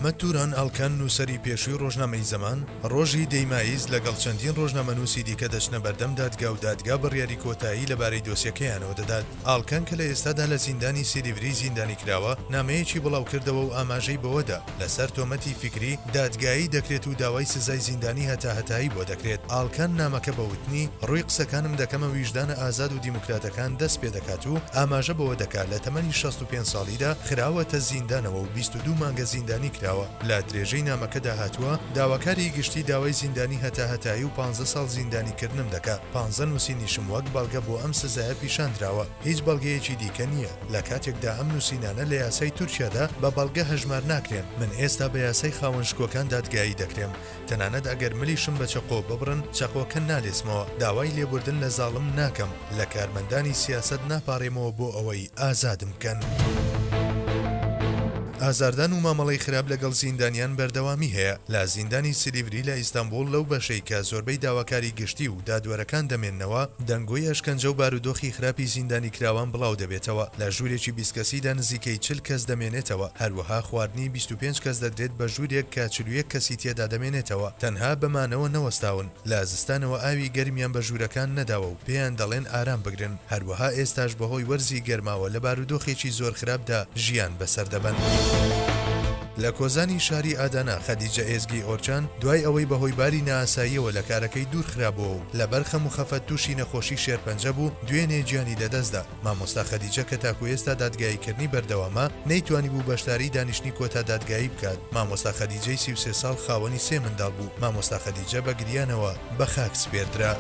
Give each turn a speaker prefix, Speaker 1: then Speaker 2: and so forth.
Speaker 1: ئەحمەد توران ئەڵکەن نووسەری پێشووی ڕۆژنامەی زەمان ڕۆژی دەیمایز لەگەڵ چەندین ڕۆژنامەنووسی دیکە دەچنە بەردەم دادگا و دادگا بڕیاری کۆتایی لەبارەی دۆسیەکەیانەوە دەدات. ئاڵکەن کە لە ئێستادا لە زیندانی سیلیڤری زیندانی کراوە نامەیەکی بڵاو کردەوە و ئاماژەی بەوەدا لەسەر تۆمەتی فیکری دادگایی دەکرێت و داوای سزای زیندانی هەتاهەتایی بۆ دەکرێت. ئاڵکەن نامەکە بەوتنی ڕووی قسەکانم دەکەمە ویژدانە ئازاد و دیموکراتەکان دەست پێ دەکات و ئاماژە بەوە دەکات لە تەمەنی 65 ساڵیدا خراوەتە زیندانەوە و 22 مانگە زیندانی کراوە. لە درێژەی نامەکەدا هاتووە داواکاری گشتی داوای زیندانی هەتاهەتایی و 15 ساڵ زیندانیکردنم دەکات. 15 نووسینیشم وەک بەڵگە بۆ ئەم سزایە پیشاندراوە. هیچ بەڵگەیەکی دیکە نییە. لە کاتێکدا ئەم نووسینانە لە یاسای تورکیادا بە بەڵگە هەژمار ناکرێن. من ئێستا بە یاسای خاوەنشکۆکان دادگایی دەکرێم. تەنانەت ئەگەر ملیشم بە چەقۆ ببڕن چەقۆکە نالێسمەوە. داوای لێبوردن لە زاڵم ناکەم. لە کارمەندانی سیاست ناپارێمەوە بۆ ئەوەی ئازادم بکەن. ئازاردان و مامەڵەی خراپ لەگەڵ زیندانیان بەردەوامی هەیە. لە زیندانی سیلیڤری لە ئیستانبول لەو بەشەی کە زۆربەی داواکاری گشتی و دادوەرەکان دەمێننەوە دەنگۆی ئەشکەنجە و بارودۆخی خراپی زیندانی کراوان بڵاو دەبێتەوە. لە ژوورێکی 20 کەسیدا نزیکەی 40 کەس دەمێنێتەوە. هەروەها خواردنی 25 کەس دەدرێت بە ژوورێک کە 41 کەسی تێدا دەمێنێتەوە. تەنها بەمانەوە نەوەستاون. لە زستانەوە ئاوی گەرمیان بە ژوورەکان نەداوە و پێیان دەڵێن ئارام بگرن. هەروەها ئێستاش بەهۆی وەرزی گەرماوە لە بارودۆخێکی زۆر خراپدا ژیان بەسەر دەبن. لە کۆزانی شاری ئادانا خەدیجە ئێزگی ئۆرچان دوای ئەوەی بەهۆی باری نائاساییەوە لە کارەکەی دوور خرابەوە و لەبەر خەم و خەفەت تووشی نەخۆشی شێرپەنجە بوو دوێنێ گیانی لەدەستدا. مامۆستا خەدیجە کە تاکو ئێستا دادگاییکردنی بەردەوامە نەیتوانی بوو بەشداری دانیشتنی کۆتا دادگایی بکات. مامۆستا خەدیجەی 33 ساڵ خاوەنی 3 منداڵ بوو. مامۆستا خەدیجە بە گریانەوە بە خاک سپێردرا.